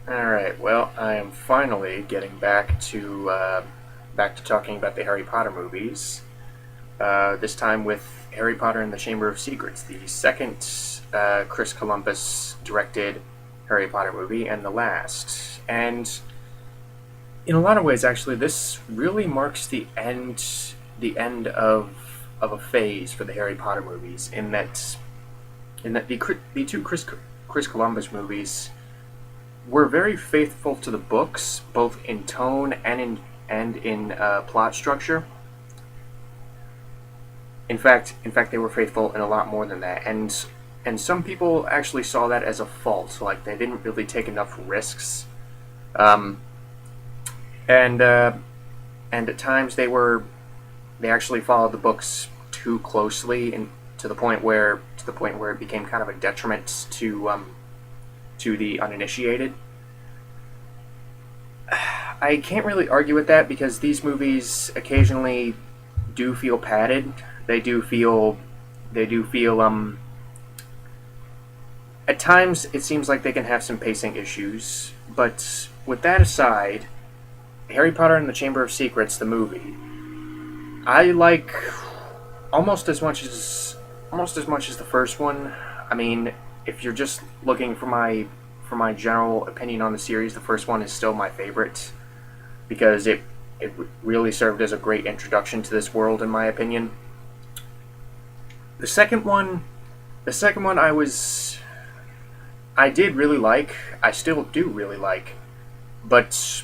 Alright, well, I am finally getting back to talking about the Harry Potter movies. This time with Harry Potter and the Chamber of Secrets, the second Chris Columbus directed Harry Potter movie and the last. And in a lot of ways, actually, this really marks the end of a phase for the Harry Potter movies. In that the two Chris Columbus movies were very faithful to the books, both in tone and in plot structure. In fact, they were faithful in a lot more than that. And some people actually saw that as a fault, like they didn't really take enough risks. Um, and and at times they actually followed the books too closely, and to the point where it became kind of a detriment to the uninitiated. I can't really argue with that because these movies occasionally do feel padded. They do feel at times it seems like they can have some pacing issues, but with that aside, Harry Potter and the Chamber of Secrets, the movie, I like almost as much as the first one. I mean, if you're just looking for my general opinion on the series, the first one is still my favorite because it really served as a great introduction to this world, in my opinion. The second one, I did really like. I still do really like, but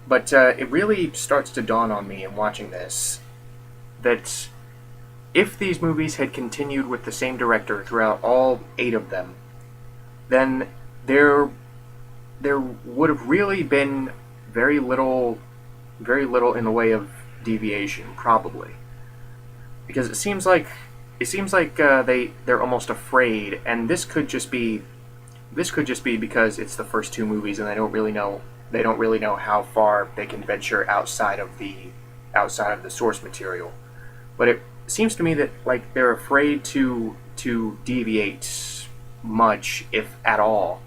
it really starts to dawn on me in watching this that if these movies had continued with the same director throughout all eight of them, then there there would have really been very little very little in the way of deviation, probably, because it seems like they're almost afraid, and this could just be because it's the first two movies and they don't really know how far they can venture outside of the source material. But it seems to me that like they're afraid to deviate much, if at all,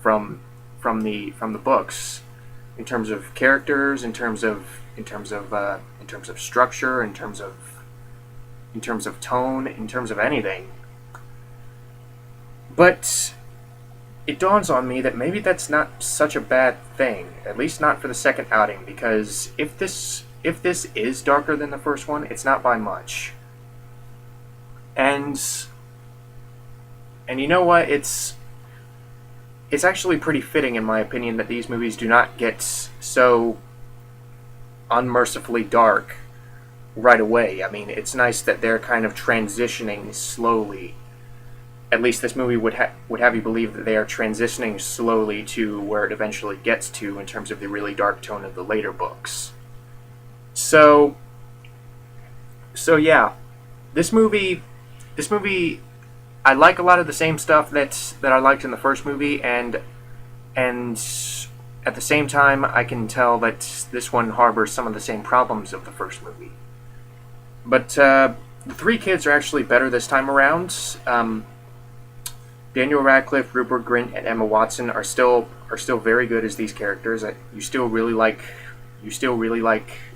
from from the books, in terms of characters, in terms of structure, in terms of tone, in terms of anything. But it dawns on me that maybe that's not such a bad thing, at least not for the second outing, because if this is darker than the first one, it's not by much. And and you know what? It's actually pretty fitting, in my opinion, that these movies do not get so unmercifully dark right away. I mean, it's nice that they're kind of transitioning slowly. At least this movie would have you believe that they are transitioning slowly to where it eventually gets to in terms of the really dark tone of the later books. So yeah, this movie this movie I like a lot of the same stuff that I liked in the first movie, and at the same time I can tell that this one harbors some of the same problems of the first movie. But the three kids are actually better this time around. Daniel Radcliffe, Rupert Grint, and Emma Watson are still very good as these characters. You still really like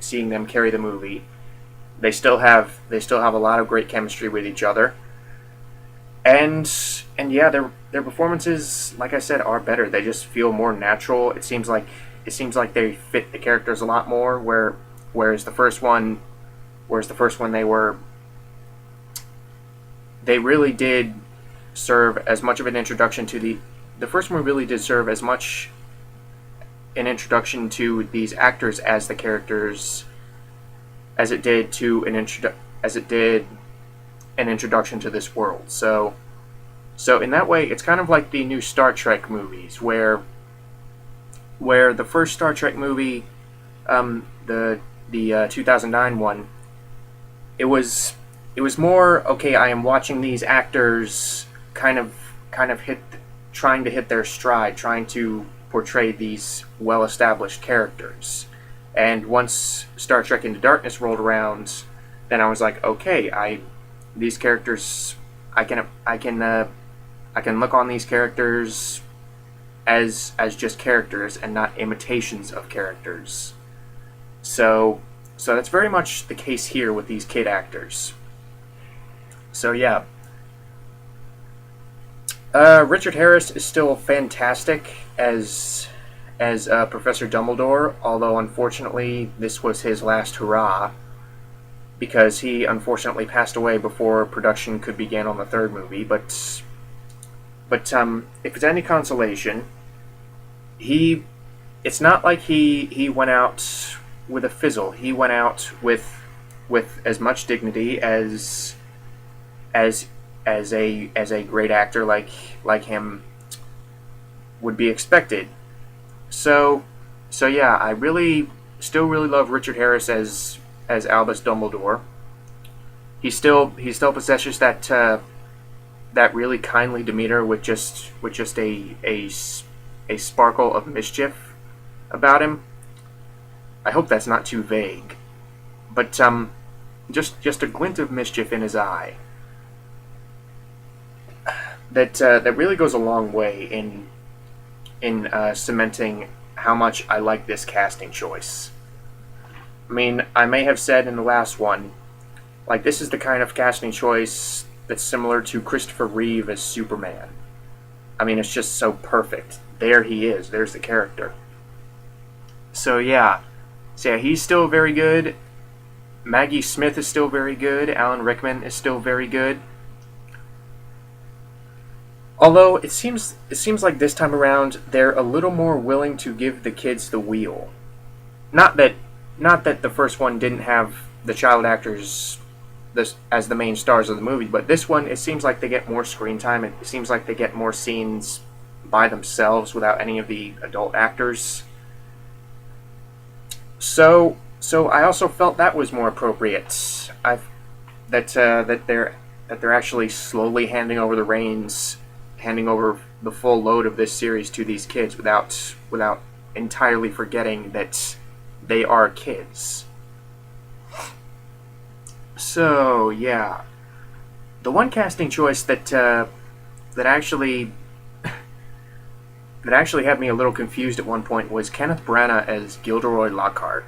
seeing them carry the movie. They still have a lot of great chemistry with each other, and yeah, their performances, like I said, are better. They just feel more natural. It seems like they fit the characters a lot more. Whereas the first one, they really did serve as much of an introduction to the first one really did serve as much an introduction to these actors as the characters as it did an introduction to this world. So in that way, it's kind of like the new Star Trek movies, where the first Star Trek movie, the 2009 one, it was more okay. I am watching these actors kind of trying to hit their stride, trying to portray these well-established characters. And once Star Trek Into Darkness rolled around, then I was like, okay, I these characters, I can look on these characters as just characters and not imitations of characters. So that's very much the case here with these kid actors. So yeah, Richard Harris is still fantastic as Professor Dumbledore, although unfortunately this was his last hurrah, because he unfortunately passed away before production could begin on the third movie. But if it's any consolation, it's not like he went out with a fizzle. He went out with as much dignity as a great actor like him would be expected. So yeah, I still really love Richard Harris as Albus Dumbledore. He still possesses that really kindly demeanor with just a sparkle of mischief about him. I hope that's not too vague, but just a glint of mischief in his eye. That really goes a long way in cementing how much I like this casting choice. I mean, I may have said in the last one, like, this is the kind of casting choice that's similar to Christopher Reeve as Superman. I mean, it's just so perfect. There he is. There's the character. So yeah, he's still very good. Maggie Smith is still very good. Alan Rickman is still very good. Although it seems like this time around they're a little more willing to give the kids the wheel. Not that the first one didn't have the child actors as the main stars of the movie, but this one, it seems like they get more screen time. It seems like they get more scenes by themselves without any of the adult actors. So I also felt that was more appropriate. That they're actually slowly handing over the reins, handing over the full load of this series to these kids without entirely forgetting that they are kids. So yeah, the one casting choice that actually had me a little confused at one point was Kenneth Branagh as Gilderoy Lockhart.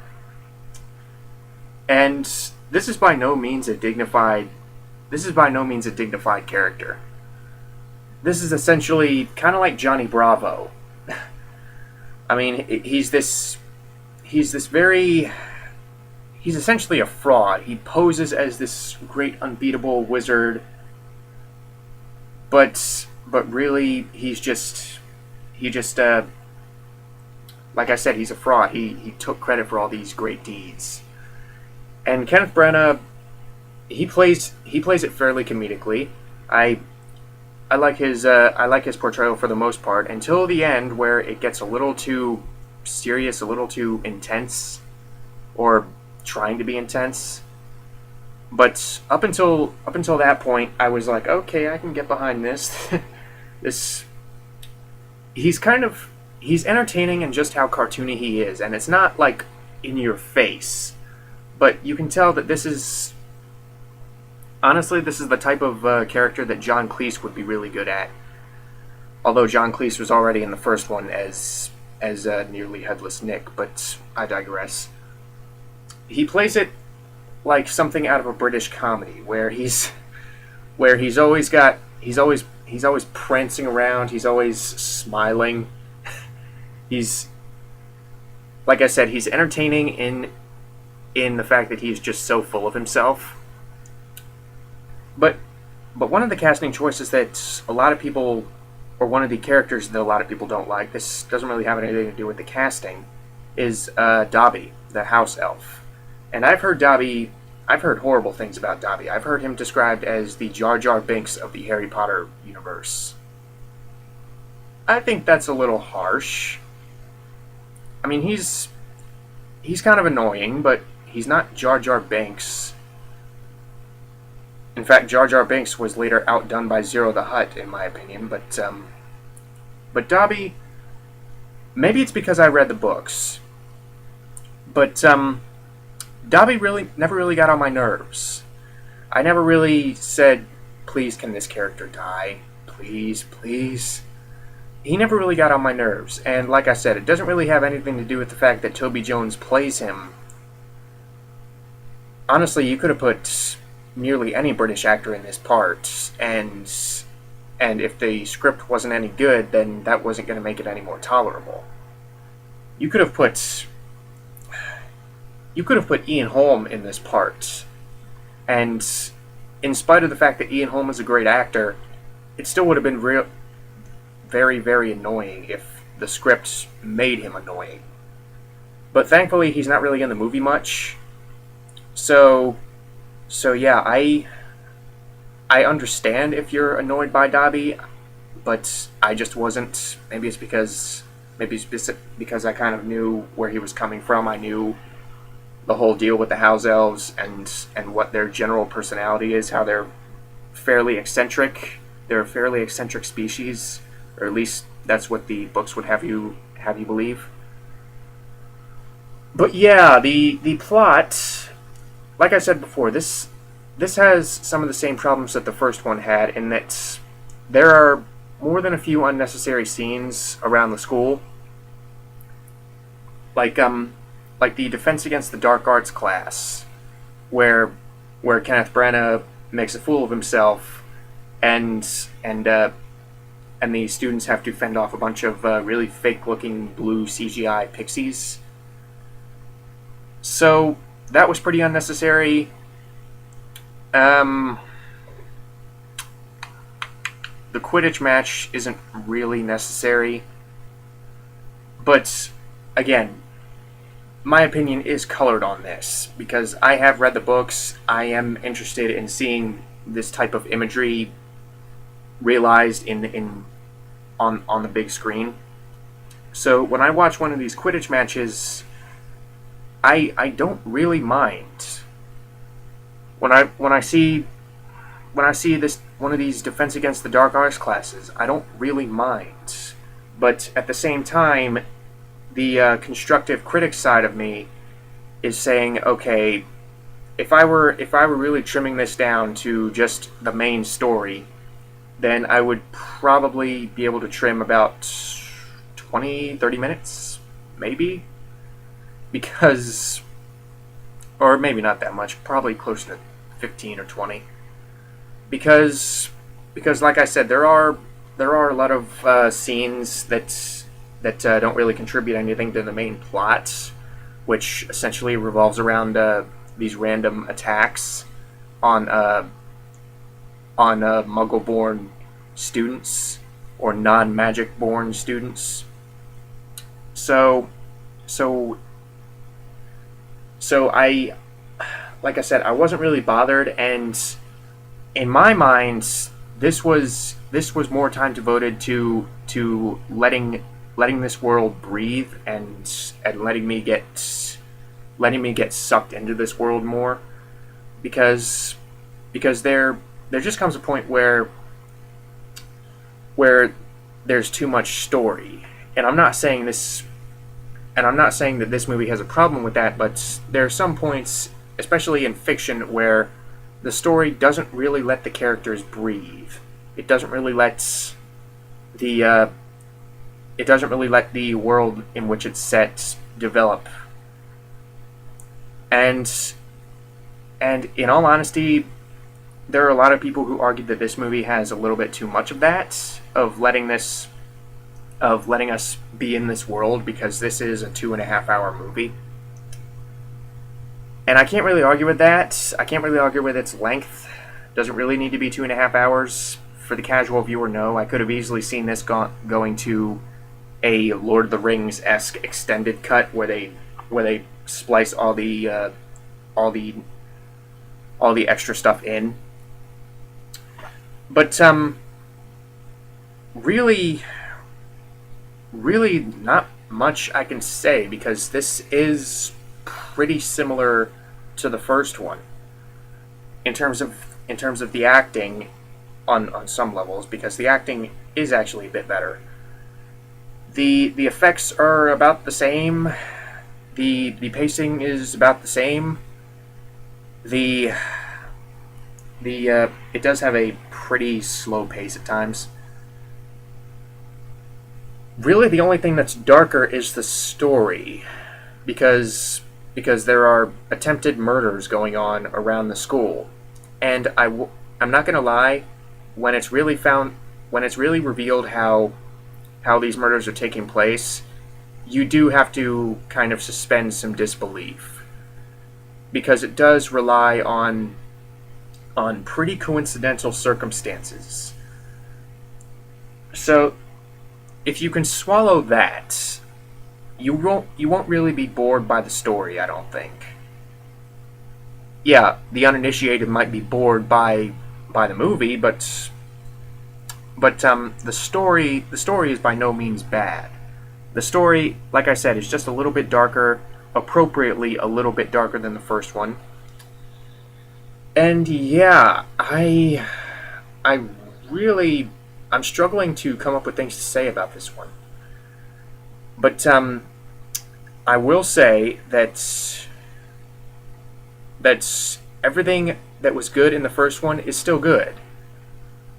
And this is by no means a dignified character. This is essentially kind of like Johnny Bravo. I mean, he's essentially a fraud. He poses as this great unbeatable wizard, but really he just like I said, he's a fraud. He took credit for all these great deeds. And Kenneth Branagh, he plays it fairly comedically. I like his portrayal for the most part, until the end, where it gets a little too serious, a little too intense, or trying to be intense. But up until that point, I was like, okay, I can get behind this. He's entertaining in just how cartoony he is, and it's not like in your face, but you can tell that this is the type of character that John Cleese would be really good at. Although John Cleese was already in the first one as nearly headless Nick, but I digress. He plays it like something out of a British comedy, where he's always prancing around, he's always smiling. He's, like I said, he's entertaining in the fact that he's just so full of himself. But one of the casting choices that a lot of people, or one of the characters that a lot of people don't like, this doesn't really have anything to do with the casting, is Dobby, the house elf. And I've heard horrible things about Dobby. I've heard him described as the Jar Jar Binks of the Harry Potter universe. I think that's a little harsh. I mean, he's kind of annoying, but he's not Jar Jar Binks. In fact, Jar Jar Binks was later outdone by Zero the Hutt, in my opinion. But Dobby, maybe it's because I read the books, but Dobby never really got on my nerves. I never really said, please, can this character die? Please, please. he never really got on my nerves. And like I said, it doesn't really have anything to do with the fact that Toby Jones plays him. Honestly, you could have put nearly any British actor in this part, and if the script wasn't any good, then that wasn't going to make it any more tolerable. You could have put Ian Holm in this part, and in spite of the fact that Ian Holm is a great actor, it still would have been very, very annoying if the script made him annoying. But thankfully, he's not really in the movie much. So yeah, I understand if you're annoyed by Dobby, but I just wasn't. Maybe it's because I kind of knew where he was coming from. I knew the whole deal with the house elves and what their general personality is, how they're fairly eccentric. They're a fairly eccentric species, or at least that's what the books would have you believe. But yeah, the plot, like I said before, this has some of the same problems that the first one had, in that there are more than a few unnecessary scenes around the school. Like the Defense Against the Dark Arts class, where Kenneth Branagh makes a fool of himself, and the students have to fend off a bunch of really fake-looking blue CGI pixies. So that was pretty unnecessary. The Quidditch match isn't really necessary, but again, my opinion is colored on this because I have read the books. I am interested in seeing this type of imagery realized on the big screen. So when I watch one of these Quidditch matches, I don't really mind. When I see this one of these Defense Against the Dark Arts classes, I don't really mind. But at the same time, the constructive critic side of me is saying, okay, if I were really trimming this down to just the main story, then I would probably be able to trim about 20-30 minutes, maybe, because, or maybe not that much, probably closer to 15 or 20, because like I said, there are a lot of scenes that don't really contribute anything to the main plot, which essentially revolves around these random attacks on Muggle-born students or non-magic-born students. So I, like I said, I wasn't really bothered, and in my mind, this was more time devoted to letting this world breathe and letting me get sucked into this world more, because there just comes a point where there's too much story, and I'm not saying that this movie has a problem with that, but there are some points, especially in fiction, where the story doesn't really let the characters breathe. It doesn't really let the world in which it's set develop. And in all honesty, there are a lot of people who argue that this movie has a little bit too much of that, of letting us be in this world, because this is a 2.5-hour movie. And I can't really argue with that. I can't really argue with its length. It doesn't really need to be 2.5 hours. For the casual viewer, no. I could have easily seen this going to a Lord of the Rings-esque extended cut where they splice all the extra stuff in. But really not much I can say, because this is pretty similar to the first one in terms of the acting on some levels, because the acting is actually a bit better. The effects are about the same. The pacing is about the same. It does have a pretty slow pace at times. Really, the only thing that's darker is the story, because there are attempted murders going on around the school, and I'm not gonna lie, when it's really found when it's really revealed how these murders are taking place, you do have to kind of suspend some disbelief, because it does rely on pretty coincidental circumstances. So if you can swallow that, you won't really be bored by the story, I don't think. Yeah, the uninitiated might be bored by the movie, but the story is by no means bad. The story, like I said, is just a little bit darker, appropriately a little bit darker than the first one. And yeah, I really I'm struggling to come up with things to say about this one. But I will say that everything that was good in the first one is still good.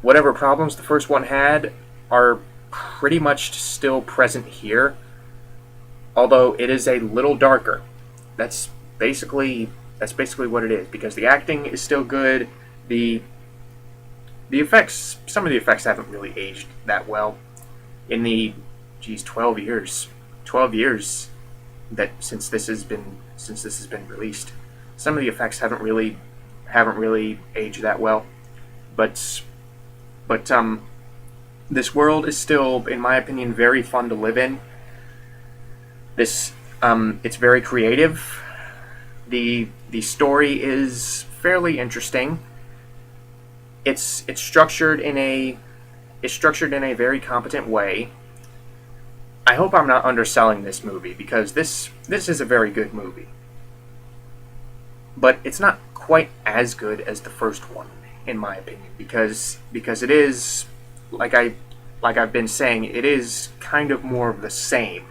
Whatever problems the first one had are pretty much still present here, although it is a little darker. That's basically that's basically what it is, because the acting is still good. The the effects, some of the effects haven't really aged that well in the 12 years that since this has been released. Some of the effects haven't really aged that well, but but this world is still, in my opinion, very fun to live in. It's very creative. The story is fairly interesting. It's structured in a very competent way. I hope I'm not underselling this movie, because this is a very good movie, but it's not quite as good as the first one, in my opinion, because it is, like I've been saying, it is kind of more of the same.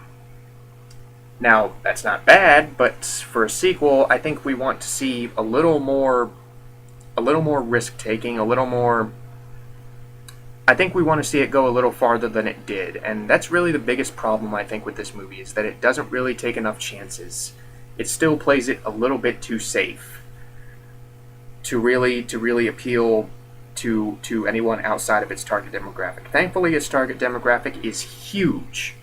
Now, that's not bad, but for a sequel, I think we want to see a little more risk taking, a little more. I think we want to see it go a little farther than it did, and that's really the biggest problem, I think, with this movie, is that it doesn't really take enough chances. It still plays it a little bit too safe to really appeal to anyone outside of its target demographic. Thankfully, its target demographic is huge.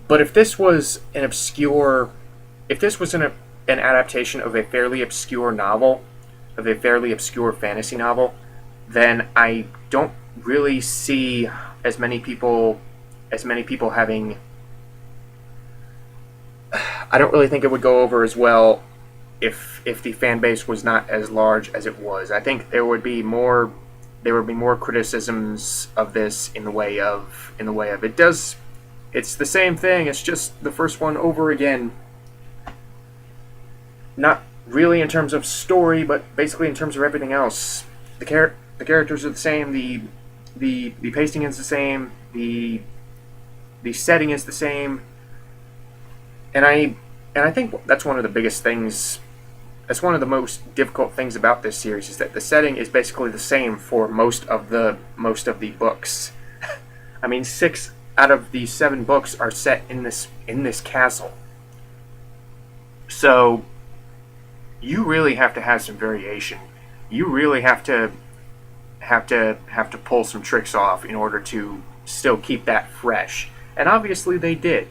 But if this was an adaptation of a fairly obscure novel, of a fairly obscure fantasy novel, then I don't really see as many people having. I don't really think it would go over as well if the fan base was not as large as it was. I think there would be more criticisms of this in the way of it does. It's the same thing. It's just the first one over again. Not really in terms of story, but basically in terms of everything else. The characters are the same. The pacing is the same. The setting is the same. And I think that's one of the biggest things. That's one of the most difficult things about this series, is that the setting is basically the same for most of the books. I mean, 6 out of the 7 books are set in this castle. So you really have to have some variation. You really have to pull some tricks off in order to still keep that fresh. And obviously they did.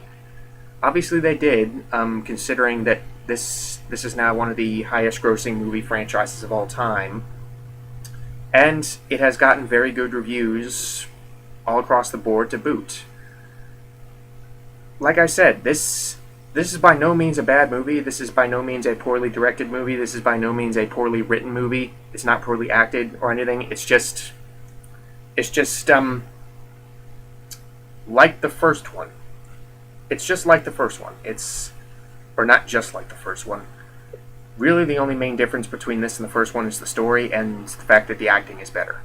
Considering that this is now one of the highest grossing movie franchises of all time, and it has gotten very good reviews all across the board to boot. Like I said, this is by no means a bad movie. This is by no means a poorly directed movie. This is by no means a poorly written movie. It's not poorly acted or anything. It's just like the first one. It's just like the first one. Or not just like the first one. Really, the only main difference between this and the first one is the story and the fact that the acting is better.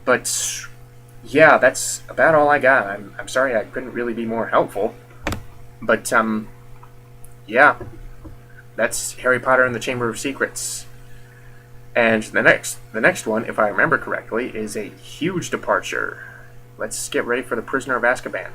But yeah, that's about all I got. I'm sorry I couldn't really be more helpful. But yeah, that's Harry Potter and the Chamber of Secrets. And the next one, if I remember correctly, is a huge departure. let's get ready for the Prisoner of Azkaban.